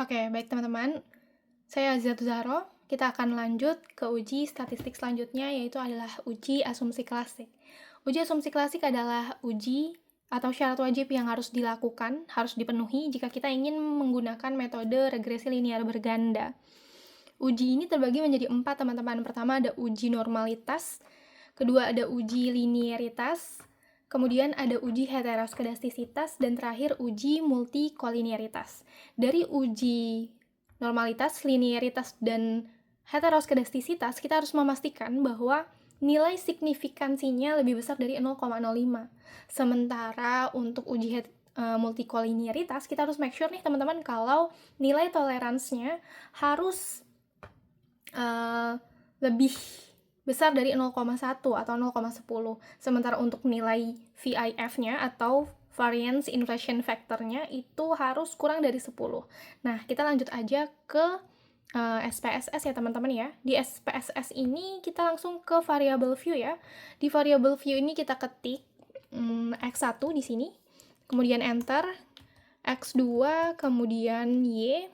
Oke, baik teman-teman. Saya Azizatu Zahro. Kita akan lanjut ke uji statistik selanjutnya, yaitu adalah uji asumsi klasik. Uji asumsi klasik adalah uji atau syarat wajib yang harus dilakukan, harus dipenuhi jika kita ingin menggunakan metode regresi linear berganda. Uji ini terbagi menjadi 4, teman-teman. Pertama ada uji normalitas, kedua ada uji linearitas, kemudian ada uji heteroskedastisitas, dan terakhir uji multikolinearitas. Dari uji normalitas, linearitas, dan heteroskedastisitas, kita harus memastikan bahwa nilai signifikansinya lebih besar dari 0,05. Sementara untuk uji multikolinearitas, kita harus make sure nih teman-teman kalau nilai toleransinya harus lebih besar dari 0,1 atau 0,10. Sementara untuk nilai VIF-nya atau variance inversion factor-nya itu harus kurang dari 10. Nah, kita lanjut aja ke SPSS ya teman-teman ya. Di SPSS ini kita langsung ke variable view ya. Di variable view ini kita ketik X1 di sini, kemudian enter, X2, kemudian Y.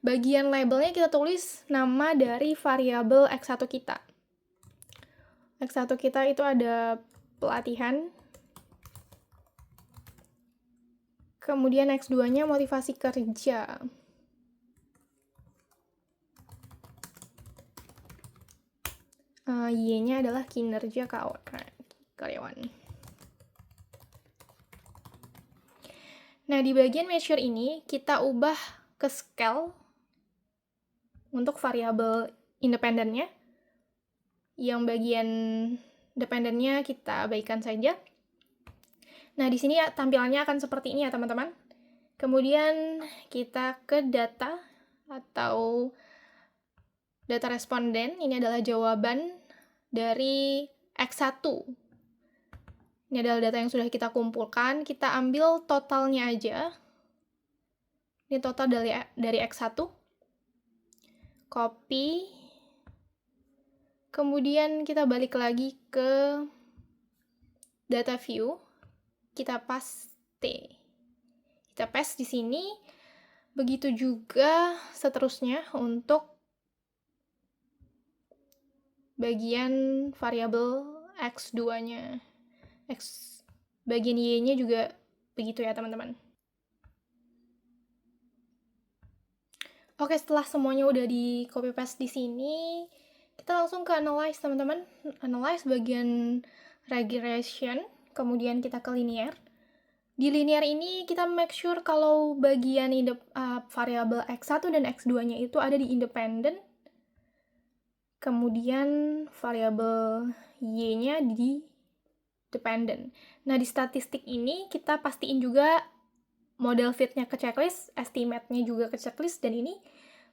Bagian labelnya kita tulis nama dari variabel X1 kita. X1 kita itu ada pelatihan. Kemudian X2-nya motivasi kerja. Y-nya adalah kinerja karyawan. Nah, di bagian measure ini kita ubah ke scale untuk variabel independennya. Yang bagian dependennya kita abaikan saja. Nah, di sini ya, tampilannya akan seperti ini ya, teman-teman. Kemudian kita ke data atau data responden. Ini adalah jawaban dari X1. Ini adalah data yang sudah kita kumpulkan. Kita ambil totalnya aja. Ini total dari X1. Copy. Kemudian kita balik lagi ke data view. Kita paste. Kita paste di sini. Begitu juga seterusnya untuk bagian variabel X2-nya. Bagian Y-nya juga begitu ya, teman-teman. Oke, setelah semuanya udah di copy paste di sini, kita langsung ke analyze, teman-teman. Analyze bagian regression, kemudian kita ke linear. Di linear ini kita make sure kalau bagian variabel X1 dan X2-nya itu ada di independent. Kemudian variabel Y-nya di dependent. Nah, di statistik ini kita pastiin juga model fit-nya ke checklist, estimate-nya juga ke checklist, dan ini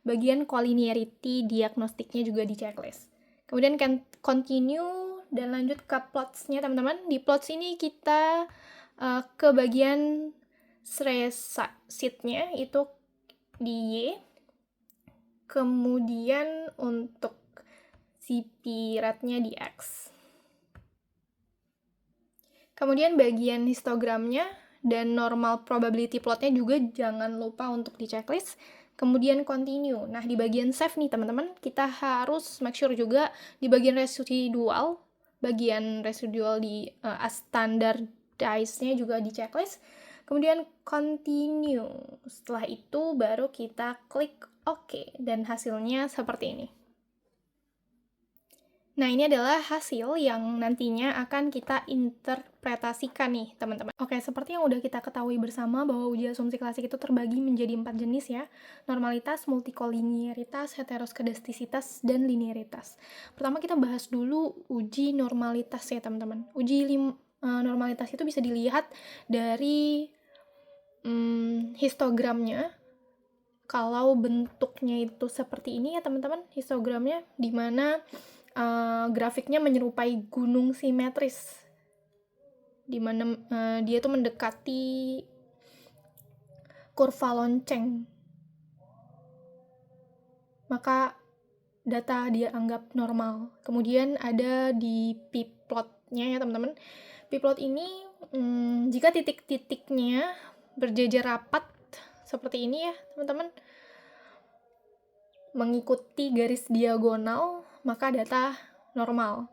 bagian collinearity diagnostiknya juga di checklist. Kemudian continue dan lanjut ke plots-nya, teman-teman. Di plots ini kita ke bagian sheet-nya itu di Y. Kemudian untuk CP rate-nya di X. Kemudian bagian histogramnya dan normal probability plotnya juga jangan lupa untuk di checklist. Kemudian continue. Nah, di bagian save nih teman-teman, kita harus make sure juga di bagian residual di standardize-nya juga di checklist. Kemudian continue. Setelah itu baru kita klik OK dan hasilnya seperti ini. Nah, ini adalah hasil yang nantinya akan kita interpretasikan nih, teman-teman. Oke, seperti yang udah kita ketahui bersama bahwa uji asumsi klasik itu terbagi menjadi 4 jenis ya. Normalitas, multikolinearitas, heteroskedastisitas, dan linearitas. Pertama kita bahas dulu uji normalitas ya, teman-teman. Uji normalitas itu bisa dilihat dari histogramnya. Kalau bentuknya itu seperti ini ya, teman-teman, histogramnya, di mana grafiknya menyerupai gunung simetris, di mana dia tuh mendekati kurva lonceng. Maka data dia anggap normal. Kemudian ada di p-plotnya ya, teman-teman. P-plot ini jika titik-titiknya berjejer rapat seperti ini ya, teman-teman. Mengikuti garis diagonal, maka data normal.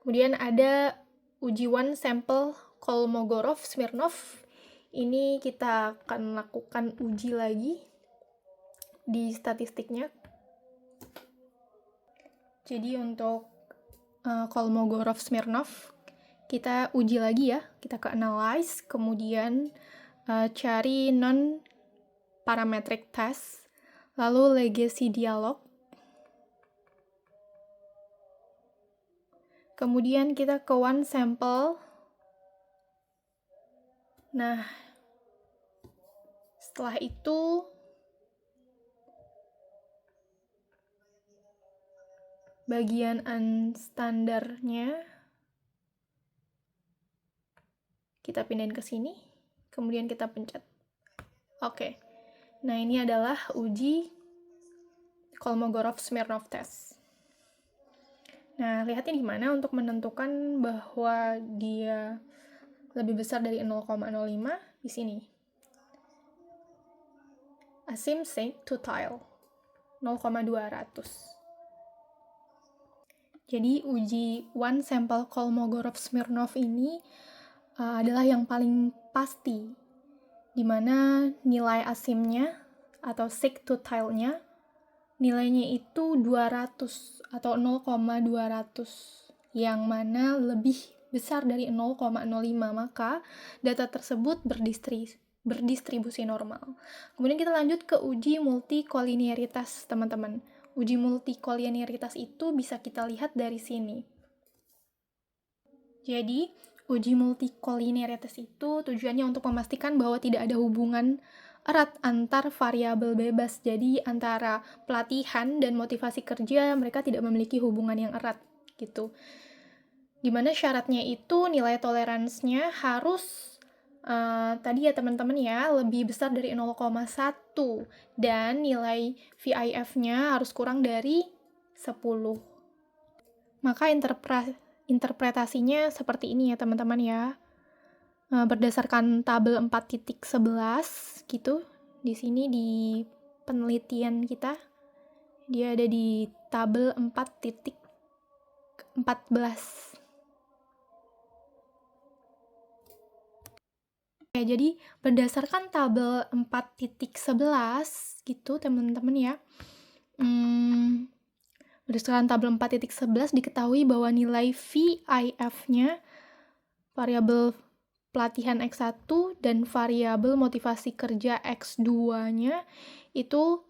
Kemudian ada uji one sampel Kolmogorov-Smirnov. Ini kita akan lakukan uji lagi di statistiknya. Jadi untuk Kolmogorov-Smirnov, kita uji lagi ya. Kita ke analyze, kemudian cari non-parametric test, lalu legacy dialog. Kemudian kita ke one sample. Nah, setelah itu bagian unstandarnya kita pindahin ke sini, kemudian kita pencet. Oke. Nah, ini adalah uji Kolmogorov-Smirnov test. Nah, lihatnya gimana untuk menentukan bahwa dia lebih besar dari 0,05 di sini. Asymptotic to tile 0,200. Jadi uji one sample Kolmogorov-Smirnov ini adalah yang paling pasti, di mana nilai asimnya atau sigtotyl-nya nilainya itu 200 atau 0,200, yang mana lebih besar dari 0,05, maka data tersebut berdistribusi normal. Kemudian kita lanjut ke uji multikolinearitas, teman-teman. Uji multikolinearitas itu bisa kita lihat dari sini. Jadi, uji multikolinearitas itu tujuannya untuk memastikan bahwa tidak ada hubungan erat antar variabel bebas. Jadi, antara pelatihan dan motivasi kerja, mereka tidak memiliki hubungan yang erat, gitu. Dimana syaratnya itu nilai toleransinya harus tadi ya teman-teman ya, lebih besar dari 0,1 dan nilai VIF-nya harus kurang dari 10. Maka interpretasinya seperti ini ya teman-teman ya. Berdasarkan tabel 4.11 gitu. Di sini di penelitian kita dia ada di tabel 4.14. Ya, jadi berdasarkan tabel 4.11 gitu teman-teman ya. Berdasarkan tabel 4.11 diketahui bahwa nilai VIF-nya variabel pelatihan X1 dan variabel motivasi kerja X2-nya itu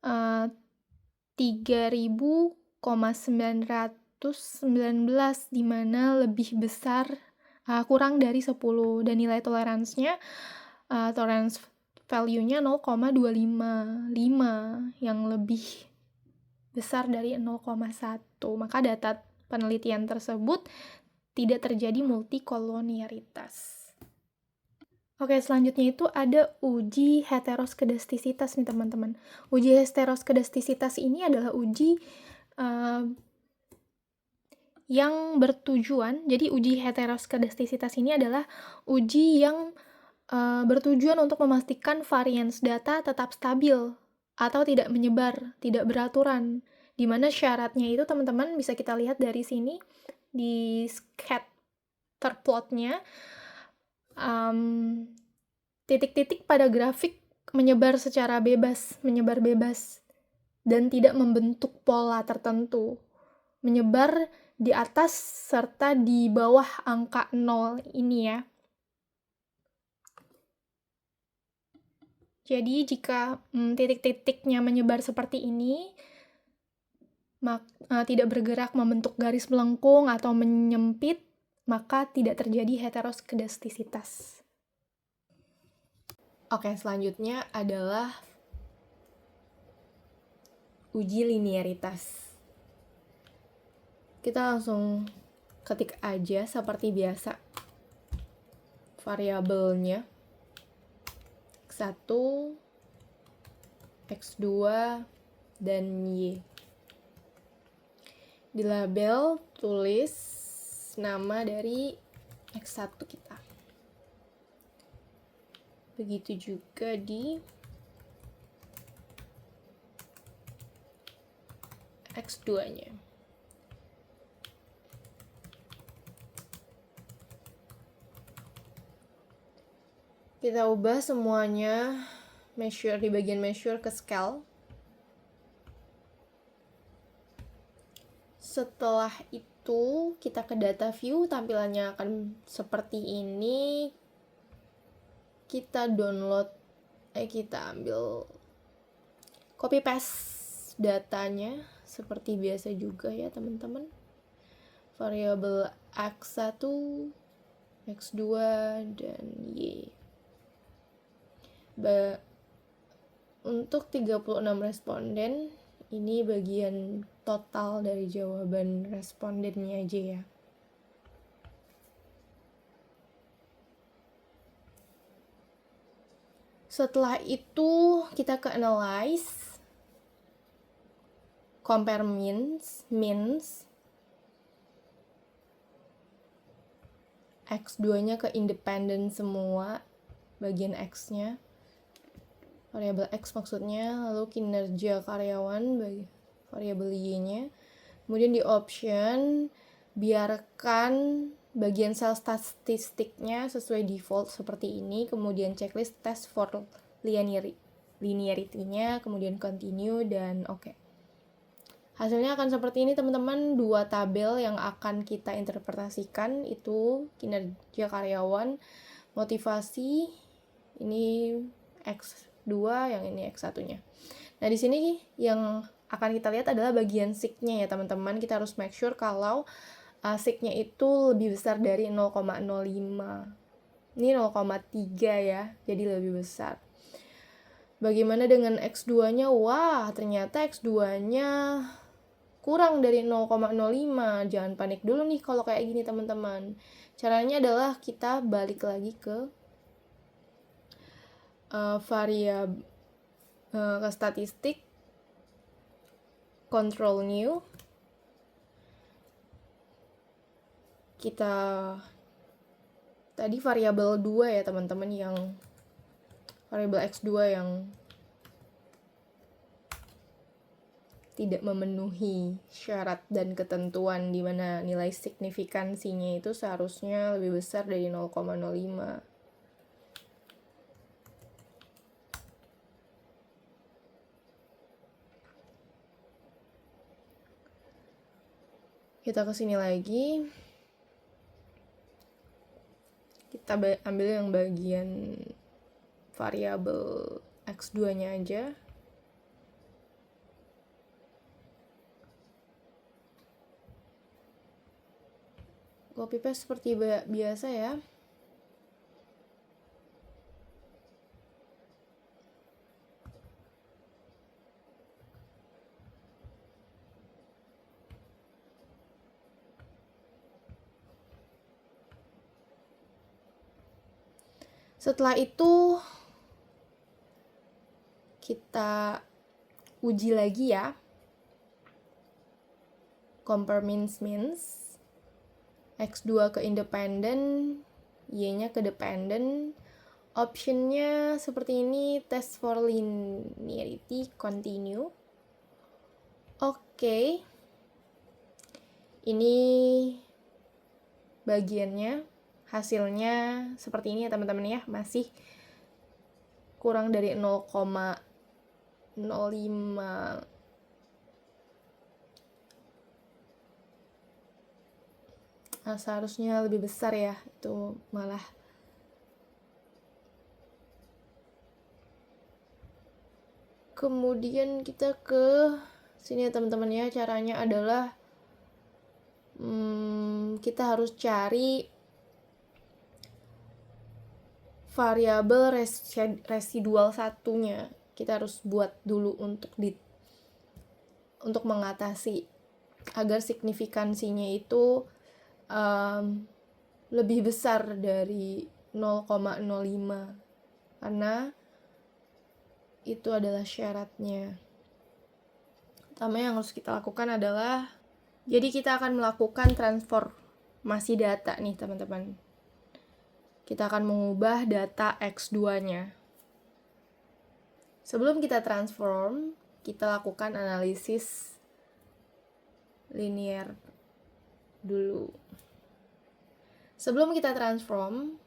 3.919, di mana lebih besar kurang dari 10, dan nilai toleransinya tolerance value-nya 0,255 yang lebih besar dari 0,1. Maka data penelitian tersebut tidak terjadi multikoloniaritas. Oke, selanjutnya itu ada uji heteroskedastisitas nih teman-teman. Uji heteroskedastisitas ini adalah uji yang bertujuan, jadi uji heteroskedastisitas ini adalah uji yang bertujuan untuk memastikan variance data tetap stabil atau tidak menyebar, tidak beraturan. Di mana syaratnya itu teman-teman bisa kita lihat dari sini di scatter plot-nya. Titik-titik pada grafik menyebar secara bebas, menyebar bebas dan tidak membentuk pola tertentu. Menyebar di atas serta di bawah angka 0 ini ya. Jadi jika titik-titiknya menyebar seperti ini, tidak bergerak membentuk garis melengkung atau menyempit, maka tidak terjadi heteroskedastisitas. Oke, selanjutnya adalah uji linearitas. Kita langsung ketik aja seperti biasa variabelnya X1, X2, dan Y. Di label tulis nama dari X1 kita. Begitu juga di X2-nya. Kita ubah semuanya measure di bagian measure ke scale. Setelah itu kita ke data view, tampilannya akan seperti ini. Kita download, kita ambil copy paste datanya seperti biasa juga ya teman-teman. Variabel X1, X2, dan Y. Untuk 36 responden, ini bagian total dari jawaban respondennya aja ya. Setelah itu kita ke analyze, compare means, X2-nya ke independent semua, bagian X-nya. Variabel X maksudnya, lalu kinerja karyawan, variabel Y-nya. Kemudian di option, biarkan bagian sel statistiknya sesuai default seperti ini. Kemudian checklist test for linearity-nya, kemudian continue, dan oke. Hasilnya akan seperti ini teman-teman, 2 tabel yang akan kita interpretasikan, itu kinerja karyawan, motivasi, ini X2, yang ini X1-nya. Nah, di sini yang akan kita lihat adalah bagian sig-nya ya teman-teman. Kita harus make sure kalau sig-nya itu lebih besar dari 0,05. Ini 0,3 ya, jadi lebih besar. Bagaimana dengan X2-nya? Wah, ternyata X2-nya kurang dari 0,05. Jangan panik dulu nih kalau kayak gini teman-teman. Caranya adalah kita balik lagi ke variabel ke statistik, control new, kita tadi variabel 2 ya teman-teman, yang variabel X2 yang tidak memenuhi syarat dan ketentuan di mana nilai signifikansinya itu seharusnya lebih besar dari 0,05. Kita ke sini lagi. Kita ambil yang bagian variabel X2-nya aja. Copy paste seperti biasa ya. Setelah itu kita uji lagi ya. Compare means, X2 ke independent, Y-nya ke dependent. Optionnya seperti ini, test for linearity, continue. Oke. Ini bagiannya, hasilnya seperti ini ya teman-teman ya, masih kurang dari 0,05. Nah, seharusnya lebih besar ya, itu malah. Kemudian kita ke sini ya teman-teman ya, caranya adalah kita harus cari variabel residual satunya. Kita harus buat dulu untuk mengatasi agar signifikansinya itu lebih besar dari 0,05, karena itu adalah syaratnya. Pertama yang harus kita lakukan adalah, jadi kita akan melakukan transformasi data nih teman-teman. Kita akan mengubah data X2-nya. Sebelum kita transform, kita lakukan analisis linear dulu. Sebelum kita transform,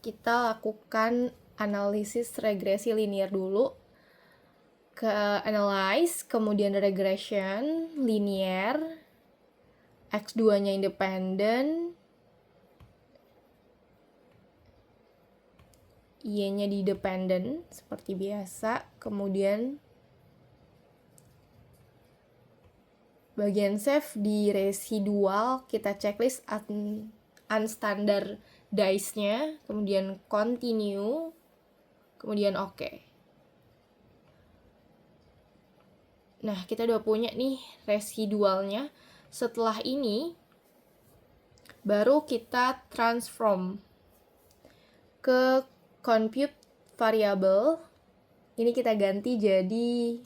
kita lakukan analisis regresi linear dulu. Ke analyze, kemudian regression, linear, X2-nya independen, Y-nya di dependent seperti biasa, kemudian bagian save di residual kita checklist unstandardized-nya, kemudian continue, kemudian oke. Nah, kita udah punya nih residualnya. Setelah ini baru kita transform ke compute variable. Ini kita ganti jadi,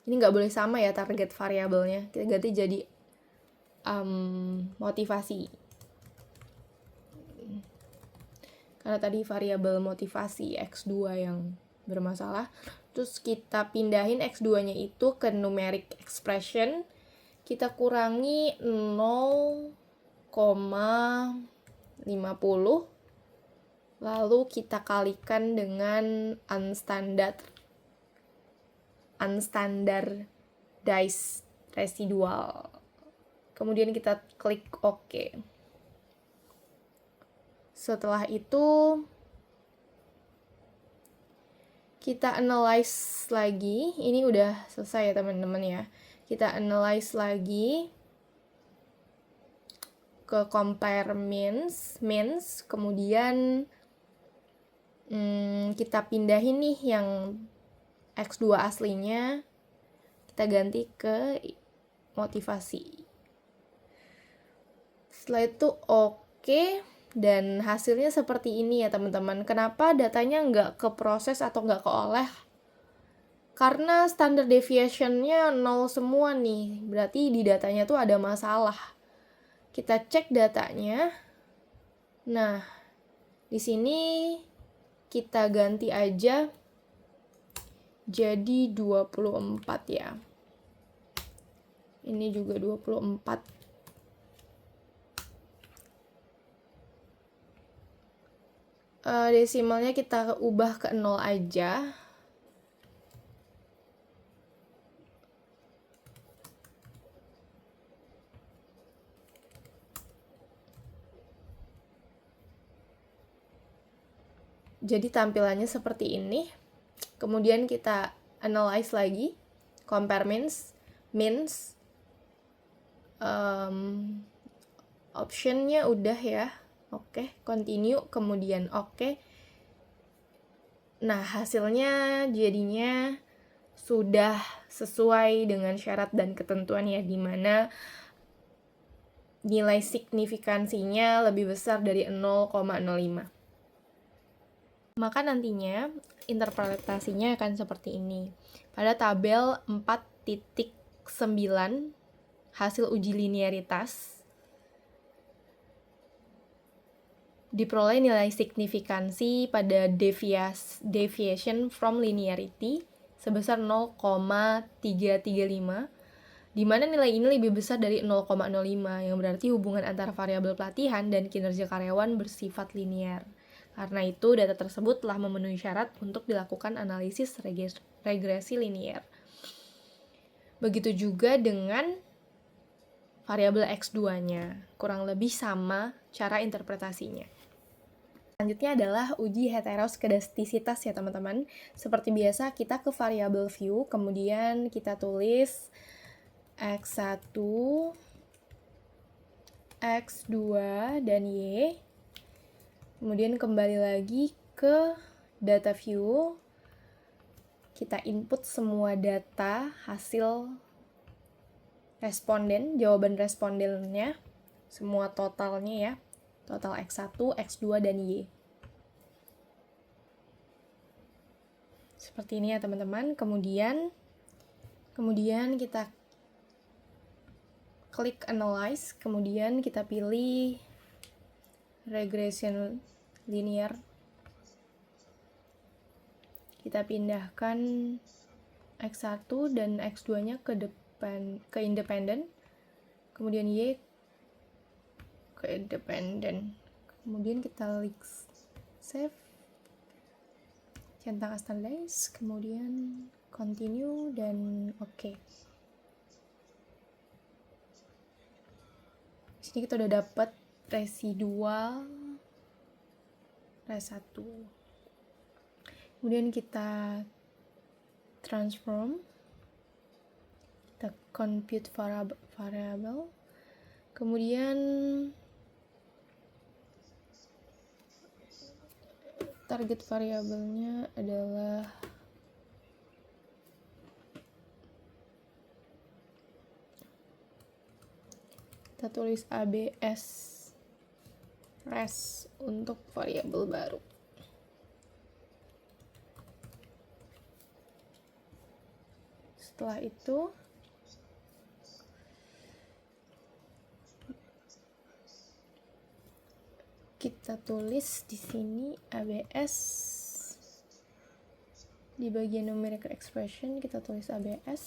ini nggak boleh sama ya target variabelnya, kita ganti jadi motivasi, karena tadi variabel motivasi X2 yang bermasalah. Terus kita pindahin X2 nya itu ke numeric expression, kita kurangi 0,50, lalu kita kalikan dengan unstandardized residual. Kemudian kita klik OK. Setelah itu kita analyze lagi. Ini udah selesai ya teman-teman ya. Kita analyze lagi ke compare means, kemudian kita pindahin nih yang X2 aslinya, kita ganti ke motivasi. Setelah itu oke, dan hasilnya seperti ini ya teman-teman. Kenapa datanya nggak keproses atau nggak keoleh? Karena standard deviation-nya 0 semua nih, berarti di datanya tuh ada masalah. Kita cek datanya. Nah, di sini kita ganti aja jadi 24 ya. Ini juga 24. Desimalnya kita ubah ke 0 aja. Jadi tampilannya seperti ini. Kemudian kita analyze lagi, compare means, optionnya udah ya, oke, continue, kemudian oke. Nah, hasilnya jadinya sudah sesuai dengan syarat dan ketentuan ya, dimana nilai signifikansinya lebih besar dari 0,05. Maka nantinya interpretasinya akan seperti ini. Pada tabel 4.9 hasil uji linearitas diperoleh nilai signifikansi pada deviation from linearity sebesar 0,335, di mana nilai ini lebih besar dari 0,05, yang berarti hubungan antara variabel pelatihan dan kinerja karyawan bersifat linear. Karena itu, data tersebut telah memenuhi syarat untuk dilakukan analisis regresi linear. Begitu juga dengan variabel X2-nya, kurang lebih sama cara interpretasinya. Selanjutnya adalah uji heteroskedastisitas ya teman-teman. Seperti biasa, kita ke variabel view, kemudian kita tulis X1, X2, dan Y. Kemudian kembali lagi ke data view, kita input semua data hasil responden, jawaban respondennya, semua totalnya ya, total X1, X2, dan Y. Seperti ini ya teman-teman. Kemudian kita klik analyze, kemudian kita pilih regression linear. Kita pindahkan X1 dan X2-nya ke independent. kemudian Y ke independen. Kemudian kita klik save, centang standardize, kemudian continue dan oke. Di sini kita udah dapat residual res 1. Kemudian kita transform, kita compute variable, kemudian target variabelnya adalah kita tulis ABS res untuk variabel baru. Setelah itu kita tulis di sini ABS, di bagian numerical expression kita tulis ABS,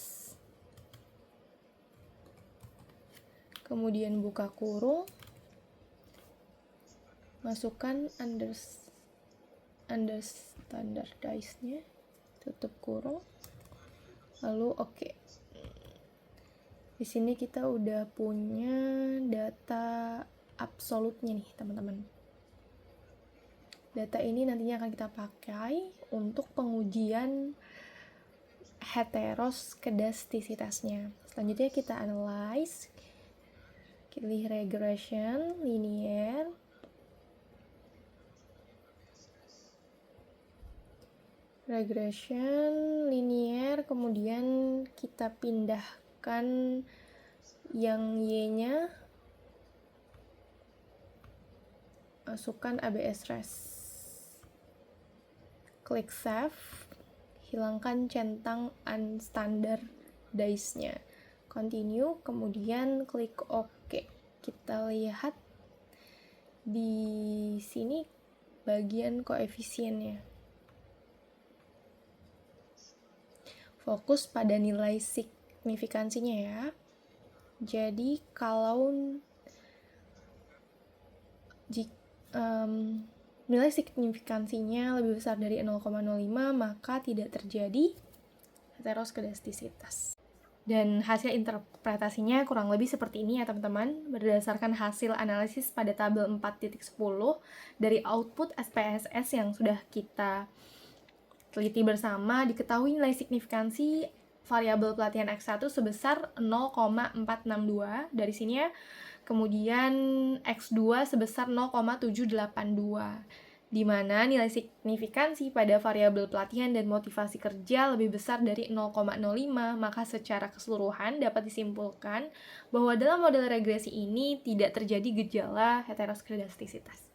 kemudian buka kurung, masukkan standardize-nya, tutup kurung, lalu oke. Di sini kita udah punya data absolutnya nih teman-teman. Data ini nantinya akan kita pakai untuk pengujian heteroskedastisitasnya. Selanjutnya kita analyze, pilih regression, linear, kemudian kita pindahkan yang Y-nya, masukkan ABS res. Klik save, hilangkan centang unstandardized-nya. Continue, kemudian klik OK. Kita lihat di sini bagian koefisiennya. Fokus pada nilai signifikansinya ya. Jadi kalau nilai signifikansinya lebih besar dari 0,05 maka tidak terjadi heteroskedastisitas. Dan hasil interpretasinya kurang lebih seperti ini ya teman-teman, berdasarkan hasil analisis pada tabel 4.10 dari output SPSS yang sudah kita teliti bersama, diketahui nilai signifikansi variabel pelatihan X1 sebesar 0,462 dari sini ya. Kemudian X2 sebesar 0,782, di mana nilai signifikansi pada variabel pelatihan dan motivasi kerja lebih besar dari 0,05, maka secara keseluruhan dapat disimpulkan bahwa dalam model regresi ini tidak terjadi gejala heteroskedastisitas.